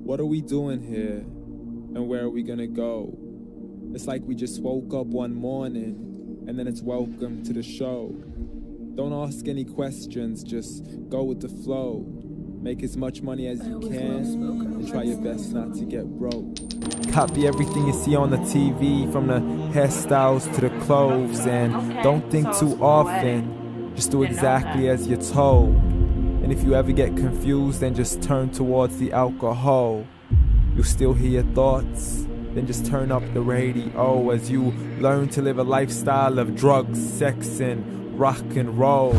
What are we doing here, and where are we gonna go? It's like we just woke up one morning, and then it's welcome to the show. Don't ask any questions, just go with the flow. Make as much money as you can, and try your best not to get broke. Copy everything you see on the TV, from the hairstyles to the clothes, and don't think too often, just do exactly as you're told. And if you ever get confused, then just turn towards the alcohol. You'll still hear your thoughts, then just turn up the radio as you learn to live a lifestyle of drugs, sex, and rock and roll.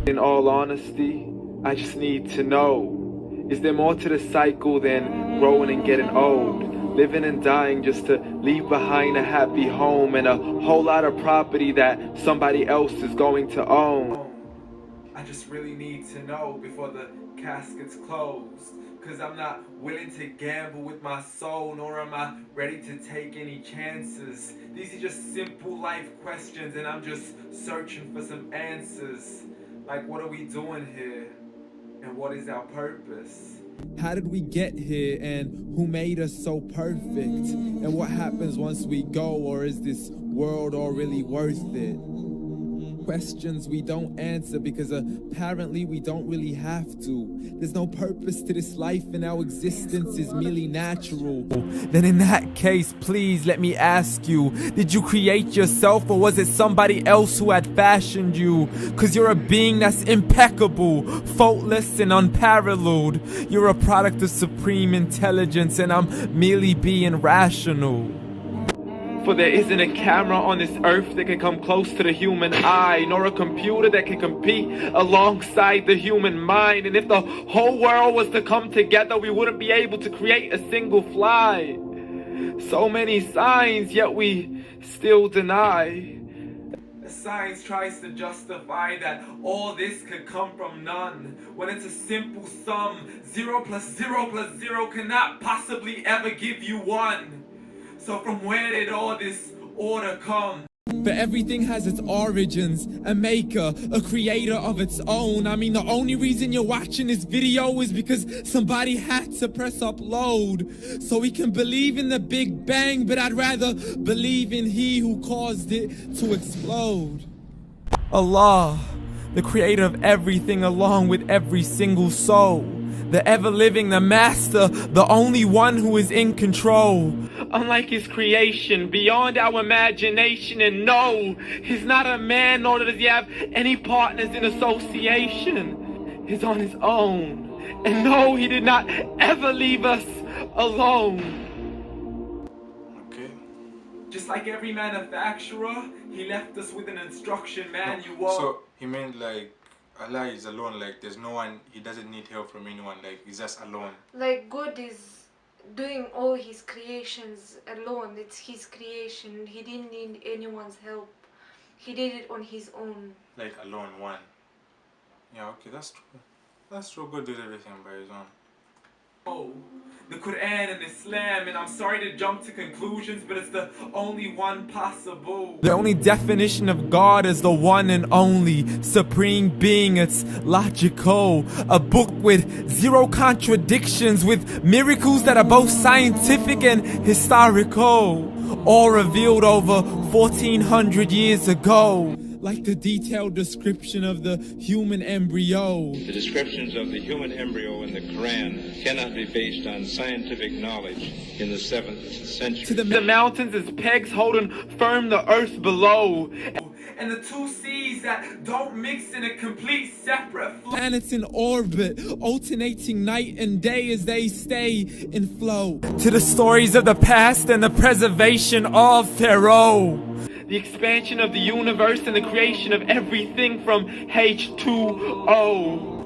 In all honesty, I just need to know, is there more to the cycle than growing and getting old? Living and dying just to leave behind a happy home and a whole lot of property that somebody else is going to own. I just really need to know before the casket's closed, 'cause I'm not willing to gamble with my soul, nor am I ready to take any chances. These are just simple life questions, and I'm just searching for some answers. Like, what are we doing here? And what is our purpose? How did we get here, and who made us so perfect? And what happens once we go, or is this world all really worth it? Questions we don't answer because apparently we don't really have to. There's no purpose to this life, and our existence is merely natural. Then in that case, please let me ask you, did you create yourself, or was it somebody else who had fashioned you? 'Cause you're a being that's impeccable, faultless and unparalleled. You're a product of supreme intelligence, and I'm merely being rational. For there isn't a camera on this earth that can come close to the human eye, nor a computer that can compete alongside the human mind. And if the whole world was to come together, we wouldn't be able to create a single fly. So many signs, yet we still deny. Science tries to justify that all this could come from none, when it's a simple sum. 0 plus 0 plus 0 cannot possibly ever give you 1. So from where did all this order come? But everything has its origins, a maker, a creator of its own. I mean, the only reason you're watching this video is because somebody had to press upload. So we can believe in the Big Bang, but I'd rather believe in He who caused it to explode. Allah, the creator of everything along with every single soul. The ever-living, the master, the only one who is in control. Unlike his creation, beyond our imagination, and no, he's not a man, nor does he have any partners in association. He's on his own. And no, he did not ever leave us alone. Okay. Just like every manufacturer, he left us with an instruction manual. No, so he meant like Allah is alone, like there's no one, he doesn't need help from anyone, like he's just alone. Like God is doing all his creations alone. It's his creation. He didn't need anyone's help. He did it on his own. Like alone, one. Yeah, okay, that's true. That's true. God did everything by his own. Oh, the Quran and Islam, and I'm sorry to jump to conclusions, but it's the only one possible. The only definition of God is the one and only supreme being. It's logical, a book with 0 contradictions, with miracles that are both scientific and historical, all revealed over 1400 years ago. Like the detailed description of the human embryo. The descriptions of the human embryo in the Quran cannot be based on scientific knowledge in the 7th century. To the mountains as pegs holding firm the earth below. And the 2 seas that don't mix in a complete separate flow. Planets in orbit, alternating night and day as they stay in flow. To the stories of the past and the preservation of Pharaoh. The expansion of the universe and the creation of everything from H2O.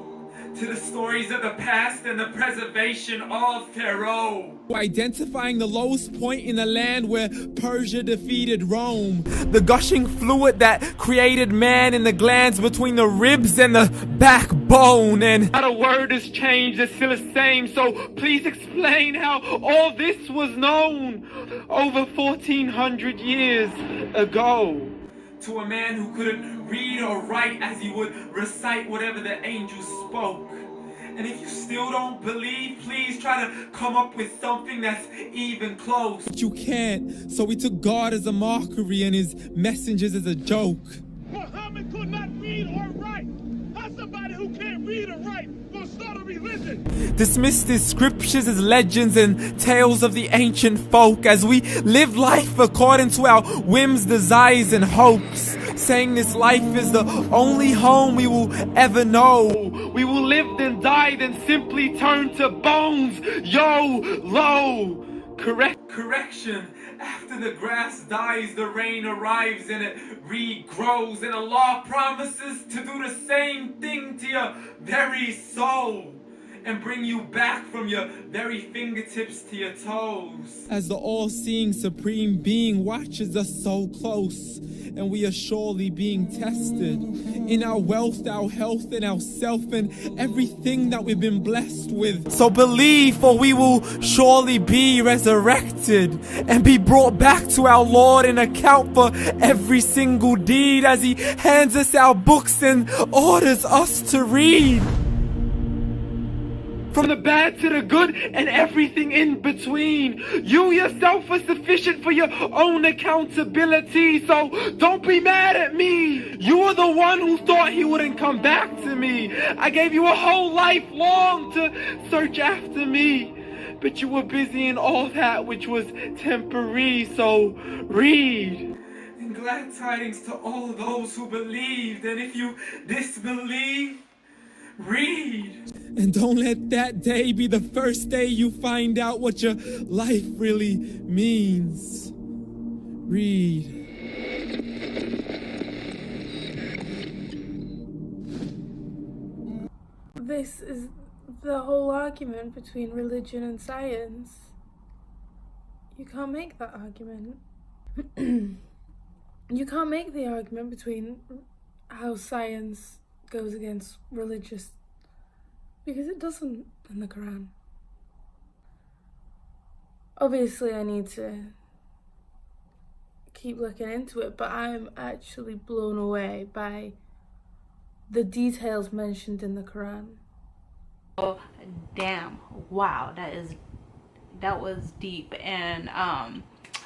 to the stories of the past and the preservation of Pharaoh. Identifying the lowest point in the land where Persia defeated Rome. The gushing fluid that created man in the glands between the ribs and the backbone. And Not a word has changed, it's still the same. So please explain how all this was known over 1400 years ago. To a man who couldn't read or write as he would recite whatever the angels spoke. And if you still don't believe, please try to come up with something that's even close. you can't, so we took God as a mockery and his messengers as a joke. Muhammad could not read or write. How somebody who can't read or write gonna start a religion? Dismissed his scriptures as legends and tales of the ancient folk as we live life according to our whims, desires, and hopes. Saying this life is the only home we will ever know. We will live then die, then simply turn to bones. Low. Correction. After the grass dies, the rain arrives and it regrows. And Allah promises to do the same thing to your very soul and bring you back from your very fingertips to your toes. As the all-seeing supreme being watches us so close, and we are surely being tested in our wealth, our health, and our self, and everything that we've been blessed with. So believe, for we will surely be resurrected and be brought back to our Lord and account for every single deed as he hands us our books and orders us to read. From the bad to the good and everything in between. You yourself are sufficient for your own accountability, so don't be mad at me. You are the one who thought he wouldn't come back to me. I gave you a whole life long to search after me, but you were busy in all that which was temporary, so read. And glad tidings to all those who believed, and if you disbelieve, read. And don't let that day be the first day you find out what your life really means. Read. This is the whole argument between religion and science. You can't make that argument. You can't make the argument between how science goes against religious, because it doesn't in the Quran. Obviously I need to keep looking into it, but I'm actually blown away by the details mentioned in the Quran. Oh, damn. Wow, that was deep. And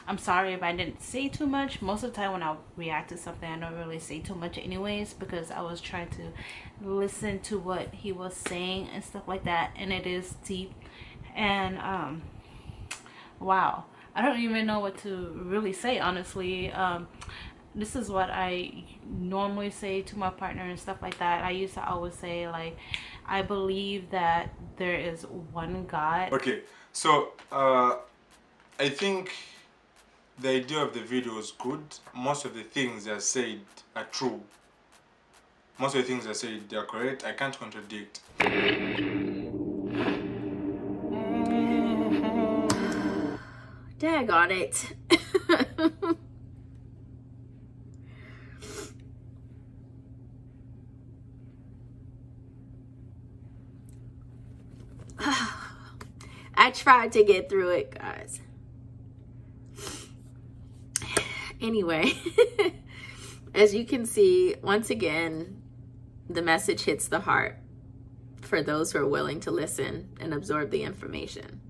I'm sorry if I didn't say too much. Most of the time when I react to something, I don't really say too much anyways, because I was trying to listen to what he was saying and stuff like that, and it is deep. And wow, I don't even know what to really say, honestly. This is what I normally say to my partner and stuff like that. I used to always say, like, I believe that there is one God. Okay, so I think the idea of the video is good. Most of the things that are said are true. Most of the things that are said, they are correct. I can't contradict. Daggone it. I tried to get through it, guys. Anyway, as you can see, once again, the message hits the heart for those who are willing to listen and absorb the information.